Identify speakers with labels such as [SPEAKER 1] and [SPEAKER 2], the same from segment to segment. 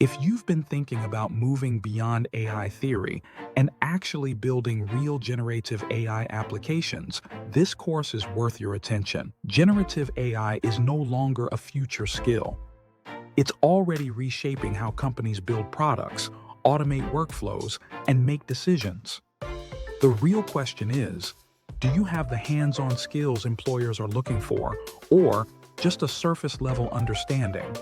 [SPEAKER 1] If you've been thinking about moving beyond AI theory and actually building real generative AI applications, this course is worth your attention. Generative AI is no longer a future skill. It's already reshaping how companies build products, automate workflows, and make decisions. The real question is, do you have the hands-on skills employers are looking for, or just a surface-level understanding?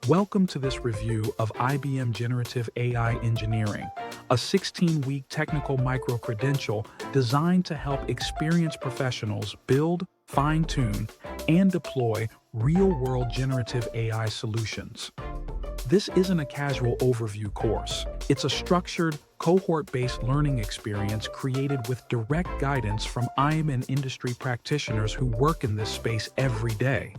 [SPEAKER 1] Welcome to this review of IBM Generative AI Engineering, a 16-week technical microcredential designed to help experienced professionals build, fine-tune, and deploy real-world generative AI solutions. This isn't a casual overview course. It's a structured, cohort-based learning experience created with direct guidance from IBM industry practitioners who work in this space every day.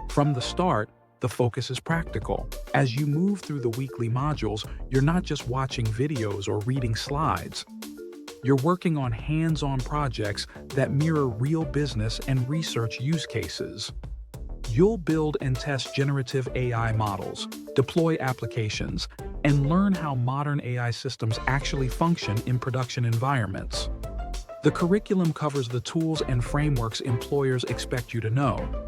[SPEAKER 1] From the start, the focus is practical. As you move through the weekly modules, you're not just watching videos or reading slides. You're working on hands-on projects that mirror real business and research use cases. You'll build and test generative AI models, deploy applications, and learn how modern AI systems actually function in production environments. The curriculum covers the tools and frameworks employers expect you to know.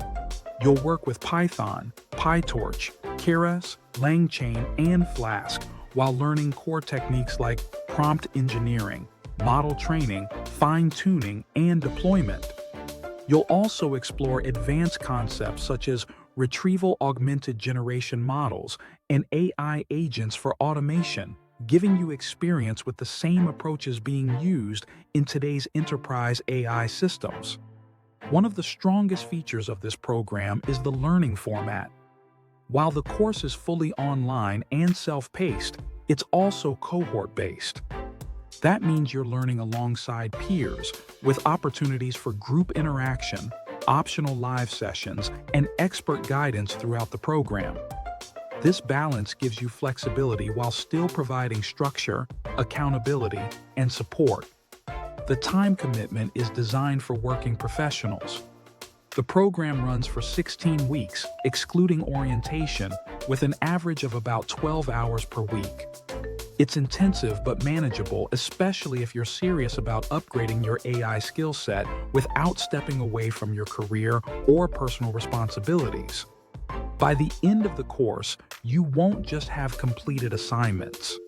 [SPEAKER 1] You'll work with Python, PyTorch, Keras, LangChain, and Flask while learning core techniques like prompt engineering, model training, fine-tuning, and deployment. You'll also explore advanced concepts such as retrieval-augmented generation models and AI agents for automation, giving you experience with the same approaches being used in today's enterprise AI systems. One of the strongest features of this program is the learning format. While the course is fully online and self-paced, it's also cohort-based. That means you're learning alongside peers, with opportunities for group interaction, optional live sessions, and expert guidance throughout the program. This balance gives you flexibility while still providing structure, accountability, and support. The time commitment is designed for working professionals. The program runs for 16 weeks, excluding orientation, with an average of about 12 hours per week. It's intensive but manageable, especially if you're serious about upgrading your AI skill set without stepping away from your career or personal responsibilities. By the end of the course, you won't just have completed assignments.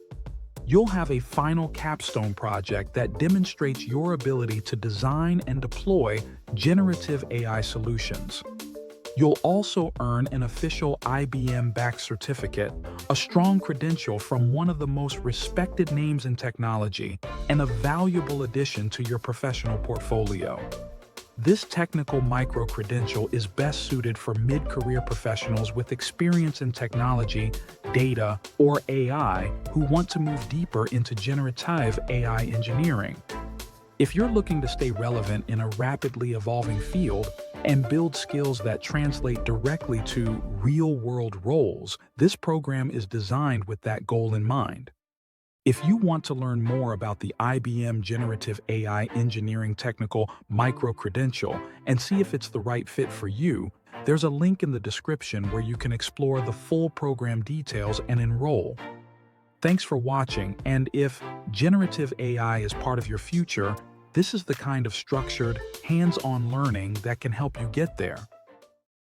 [SPEAKER 1] You'll have a final capstone project that demonstrates your ability to design and deploy generative AI solutions. You'll also earn an official IBM-backed certificate, a strong credential from one of the most respected names in technology, and a valuable addition to your professional portfolio. This technical microcredential is best suited for mid-career professionals with experience in technology, data, or AI who want to move deeper into generative AI engineering. If you're looking to stay relevant in a rapidly evolving field and build skills that translate directly to real-world roles, this program is designed with that goal in mind. If you want to learn more about the IBM Generative AI Engineering Technical Microcredential and see if it's the right fit for you, there's a link in the description where you can explore the full program details and enroll. Thanks for watching, and if generative AI is part of your future, this is the kind of structured, hands-on learning that can help you get there.